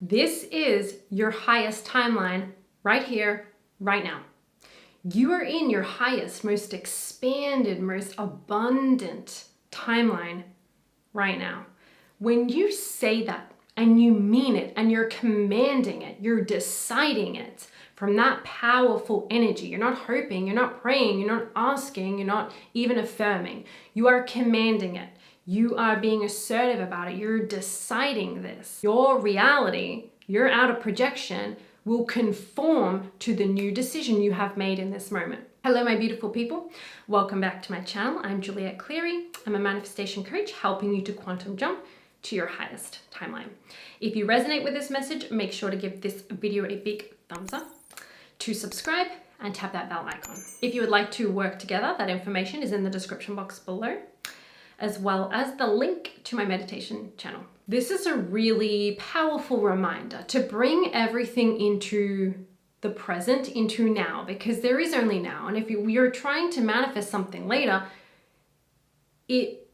This is your highest timeline right here, right now. You are in your highest, most expanded, most abundant timeline right now. When you say that and you mean it and you're commanding it, you're deciding it from that powerful energy. You're not hoping, you're not praying, you're not asking, you're not even affirming. You are commanding it. You are being assertive about it. You're deciding this. Your reality, your outer projection, will conform to the new decision you have made in this moment. Hello, my beautiful people. Welcome back to my channel. I'm Juliet. I'm a manifestation coach helping you to quantum jump to your highest timeline. If you resonate with this message, make sure to give this video a big thumbs up, to subscribe, and tap that bell icon. If you would like to work together, that information is in the description box below, as well as the link to my meditation channel. This is a really powerful reminder to bring everything into the present, into now, because there is only now. And if you're trying to manifest something later, it,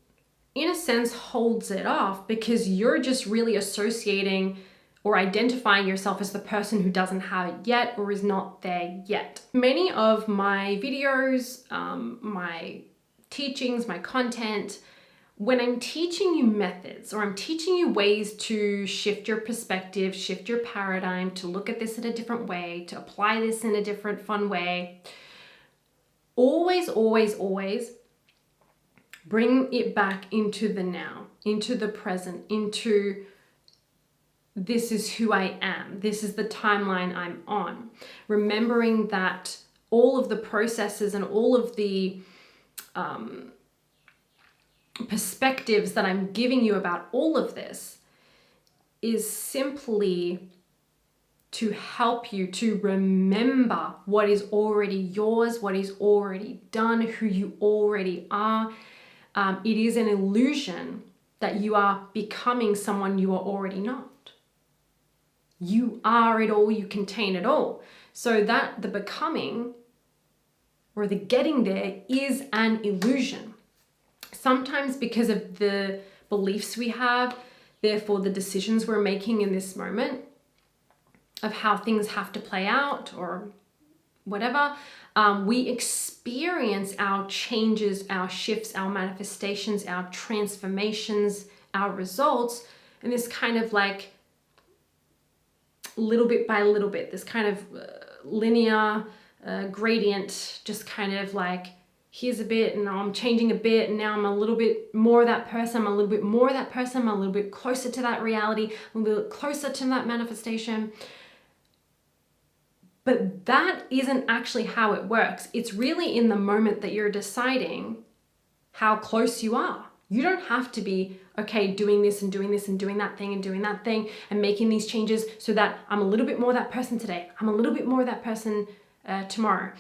in a sense, holds it off because you're just really associating or identifying yourself as the person who doesn't have it yet or is not there yet. Many of my videos, my teachings, my content, when I'm teaching you methods or I'm teaching you ways to shift your perspective, shift your paradigm, to look at this in a different way, to apply this in a different fun way, always, always, always bring it back into the now, into the present, into this is who I am. This is the timeline I'm on. Remembering that all of the processes and all of the perspectives that I'm giving you about all of this is simply to help you to remember what is already yours, what is already done, who you already are. It is an illusion that you are becoming someone you are already not. You are it all, you contain it all. So that the becoming or the getting there is an illusion. Sometimes because of the beliefs we have, therefore the decisions we're making in this moment of how things have to play out or whatever, we experience our changes, our shifts, our manifestations, our transformations, our results in this kind of like little bit by little bit, this kind of linear gradient, just kind of like, here's a bit, and now I'm changing a bit, and now I'm a little bit more of that person, I'm a little bit more of that person, I'm a little bit closer to that reality, a little bit closer to that manifestation. But that isn't actually how it works. It's really in the moment that you're deciding how close you are. You don't have to be, okay, doing this and doing this and doing that thing and doing that thing and making these changes so that I'm a little bit more of that person today. I'm a little bit more of that person tomorrow.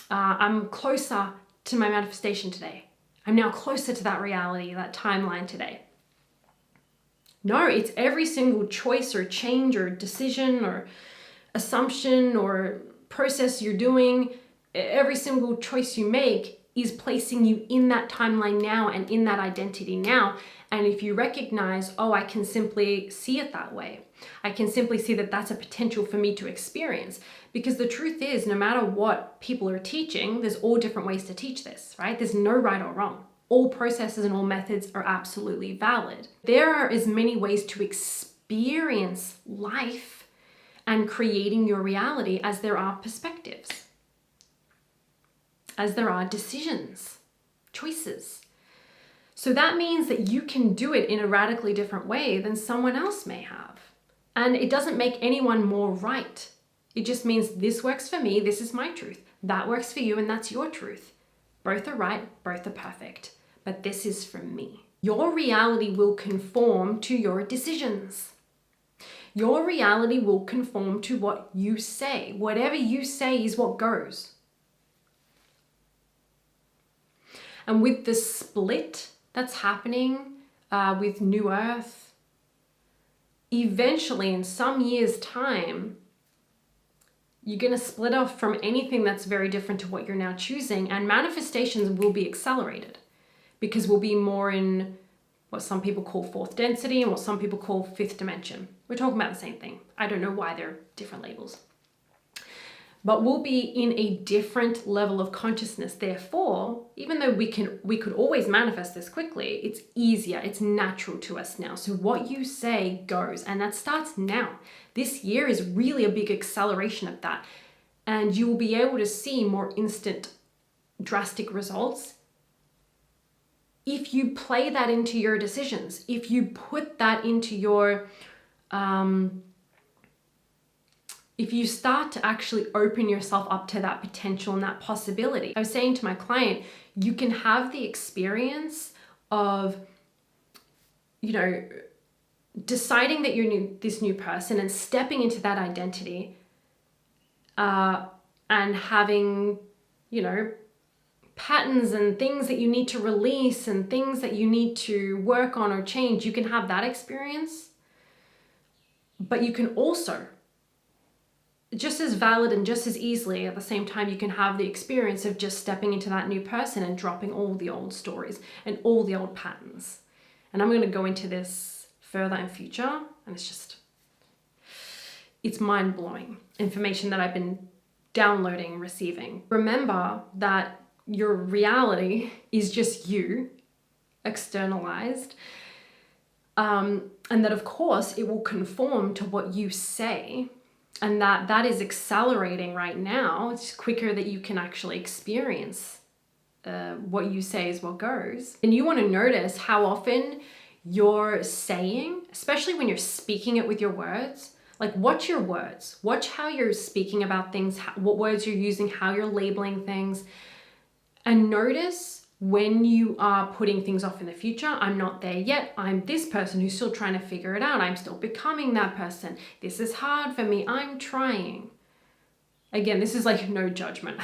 I'm closer to my manifestation today. I'm now closer to that reality, that timeline today. No, it's every single choice or change or decision or assumption or process you're doing. Every single choice you make is placing you in that timeline now and in that identity now. And if you recognize, oh, I can simply see it that way. I can simply see that that's a potential for me to experience. Because the truth is, no matter what people are teaching, there's all different ways to teach this, right? There's no right or wrong. All processes and all methods are absolutely valid. There are as many ways to experience life and creating your reality as there are perspectives, as there are decisions, choices. So that means that you can do it in a radically different way than someone else may have. And it doesn't make anyone more right. It just means this works for me, this is my truth. That works for you, and that's your truth. Both are right, both are perfect. But this is for me. Your reality will conform to your decisions. Your reality will conform to what you say. Whatever you say is what goes. And with the split that's happening with New Earth, eventually in some years' time, you're going to split off from anything that's very different to what you're now choosing, and manifestations will be accelerated because we'll be more in what some people call fourth density and what some people call fifth dimension. We're talking about the same thing. I don't know why they're different labels. But we'll be in a different level of consciousness. Therefore, even though we could always manifest this quickly, it's easier, it's natural to us now. So what you say goes, and that starts now. This year is really a big acceleration of that. And you will be able to see more instant, drastic results if you play that into your decisions, if you put that into your if you start to actually open yourself up to that potential and that possibility. I was saying to my client, you can have the experience of, deciding that you're this new person and stepping into that identity and having, patterns and things that you need to release and things that you need to work on or change. You can have that experience, but you can also, just as valid and just as easily at the same time, you can have the experience of just stepping into that new person and dropping all the old stories and all the old patterns. And I'm going to go into this further in future, and it's mind-blowing information that I've been downloading, receiving. Remember that your reality is just you, externalized, and that of course it will conform to what you say. And that is accelerating right now. It's quicker that you can actually experience what you say is what goes. And you want to notice how often you're saying, especially when you're speaking it with your words, like watch your words. Watch how you're speaking about things, what words you're using, how you're labeling things. And notice when you are putting things off in the future. I'm not there yet. I'm this person who's still trying to figure it out. I'm still becoming that person. This is hard for me. I'm trying. Again, this is like no judgment.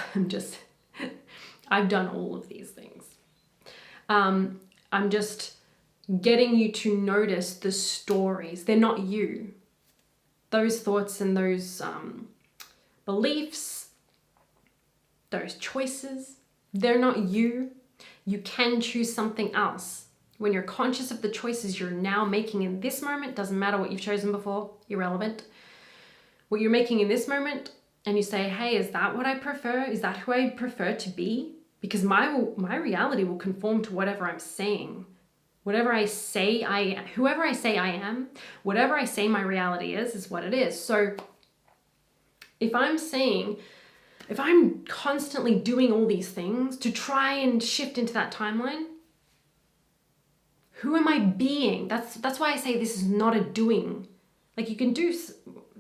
I've done all of these things. I'm just getting you to notice the stories. They're not you. Those thoughts and those beliefs, those choices, they're not you. You can choose something else. When you're conscious of the choices you're now making in this moment, doesn't matter what you've chosen before, irrelevant. What you're making in this moment, and you say, hey, is that what I prefer? Is that who I prefer to be? Because my reality will conform to whatever I'm saying. Whatever I say whoever I say I am, whatever I say my reality is what it is. So if I'm constantly doing all these things to try and shift into that timeline, who am I being? That's why I say this is not a doing. Like, you can do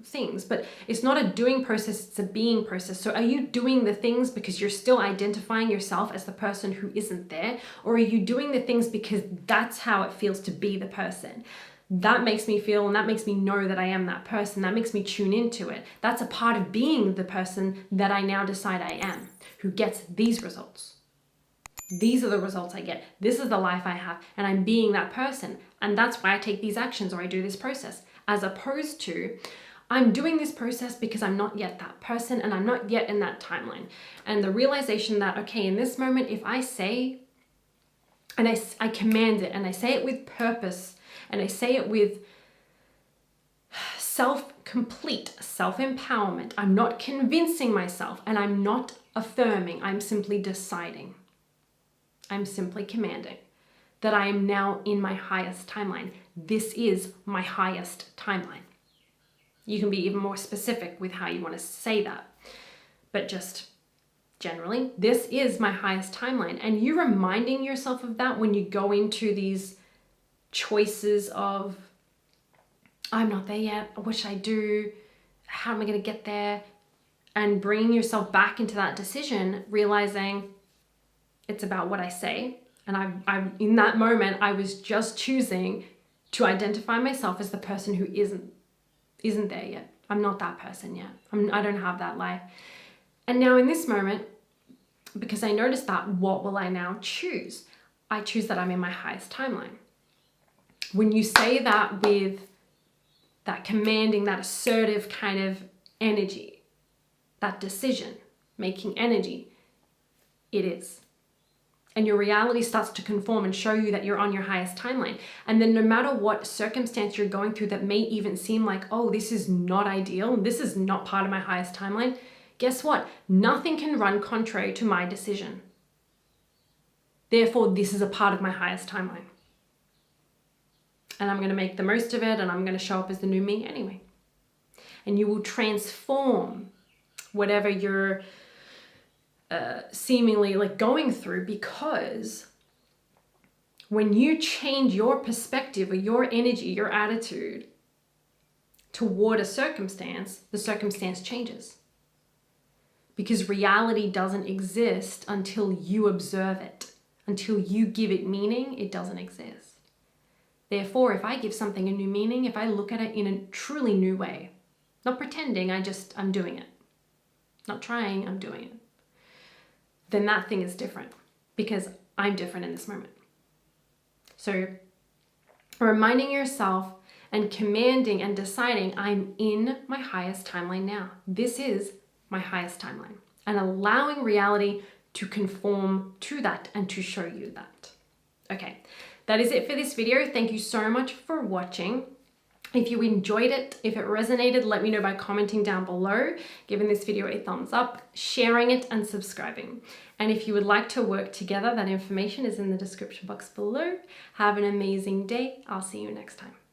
things, but it's not a doing process, it's a being process. So are you doing the things because you're still identifying yourself as the person who isn't there? Or are you doing the things because that's how it feels to be the person? That makes me feel, and that makes me know that I am that person. That makes me tune into it. That's a part of being the person that I now decide I am, who gets these results. These are the results I get. This is the life I have, and I'm being that person. And that's why I take these actions or I do this process, as opposed to I'm doing this process because I'm not yet that person and I'm not yet in that timeline. And the realization that, okay, in this moment, if I say, and I command it, and I say it with purpose, and I say it with complete self-empowerment. I'm not convincing myself, and I'm not affirming. I'm simply deciding. I'm simply commanding that I am now in my highest timeline. This is my highest timeline. You can be even more specific with how you want to say that. But just generally, this is my highest timeline. And you reminding yourself of that when you go into these choices of, I'm not there yet, I wish I do, how am I going to get there? And bringing yourself back into that decision, realizing it's about what I say. And I'm in that moment, I was just choosing to identify myself as the person who isn't there yet. I'm not that person yet. I don't have that life. And now in this moment, because I noticed that, what will I now choose? I choose that I'm in my highest timeline. When you say that with that commanding, that assertive kind of energy, that decision making energy, it is. And your reality starts to conform and show you that you're on your highest timeline. And then no matter what circumstance you're going through that may even seem like, oh, this is not ideal, this is not part of my highest timeline, guess what? Nothing can run contrary to my decision. Therefore, this is a part of my highest timeline. And I'm going to make the most of it, and I'm going to show up as the new me anyway. And you will transform whatever you're seemingly like going through, because when you change your perspective or your energy, your attitude toward a circumstance, the circumstance changes. Because reality doesn't exist until you observe it. Until you give it meaning, it doesn't exist. Therefore, if I give something a new meaning, if I look at it in a truly new way, not pretending, I'm doing it. Not trying, I'm doing it. Then that thing is different, because I'm different in this moment. So reminding yourself and commanding and deciding I'm in my highest timeline now. This is my highest timeline. And allowing reality to conform to that and to show you that. Okay, that is it for this video. Thank you so much for watching. If you enjoyed it, if it resonated, let me know by commenting down below, giving this video a thumbs up, sharing it, and subscribing. And if you would like to work together, that information is in the description box below. Have an amazing day. I'll see you next time.